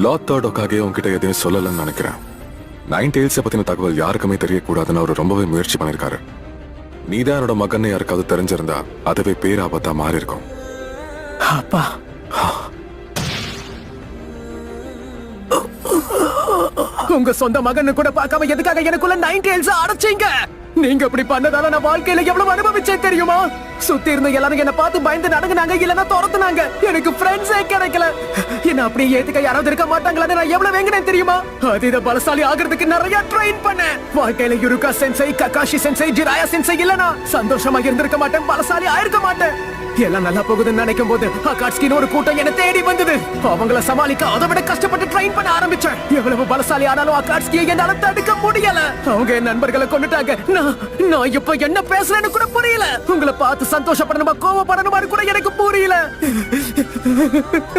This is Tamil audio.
லார்ட் தர்டோக்காக உன்கிட்ட எதையும் சொல்லலன்னு நினைக்கிறேன். நைன் டெய்ல்ஸை பத்தின தகவல் யாருக்குமே தெரியக்கூடாதுன்னு அவர் ரொம்பவே முயற்சி பண்ணிருக்காரு. நீதான் என்னோட மகன் யாருக்காவது தெரிஞ்சிருந்தா அதுவே பேராபத்தா மாறி இருக்கும். அப்பா, உங்க சொந்த மகன் கூட பார்க்காம எதுக்காக எனக்குள்ள 9 டெய்ல்ஸ் அடைச்சீங்க? நீங்க அப்படி பண்ணதால நான் வாழ்க்கையில எவ்வளவு அனுபவிச்சேன் தெரியுமா? சுத்தி இருந்த எல்லாரும் என்ன பார்த்து பயந்து நடங்குனாங்க, இல்லன்னா துரத்துனாங்க. எனக்கு ஃப்ரெண்ட்ஸே கிடைக்கல. என்ன அப்படி ஏத்துக்க யாராவது இருக்க மாட்டாங்களான்னு நான் எவ்வளவு வேங்கினேன் தெரியுமா? அதீத பலசாலி ஆகிறதுக்கு நிறைய ட்ரெயின் பண்ணேன். வாழ்க்கையில யுருகா சென்சை, ககாஷி சென்சை, ஜிராயா சென்சை இல்லனா சந்தோஷமா இருந்திருக்க மாட்டேன், பலசாலி ஆயிருக்க மாட்டேன். எல்லாம் நல்லா போகுதுன்னு நினைக்கும் போது அகாட்ஸ்கின்னு ஒரு கூட்டம் என்ன தேடி வந்தது. அவங்கள சமாளிக்க அதை விட கஷ்டப்பட்டு ட்ரெயின் பண்ண ஆரம்பிச்சேன். எவ்வளவு பலசாலி ஆனாலும் அகாட்ஸ்கியை என்னால தடுக்க முடியல. அவங்க என் நண்பர்களை கொண்டுட்டாங்க. நான் இப்ப என்ன பேசுறேன்னு கூட புரியல. உங்களை பார்த்து சந்தோஷப்படணுமா கோவப்படணுமான்னு கூட எனக்கு புரியல.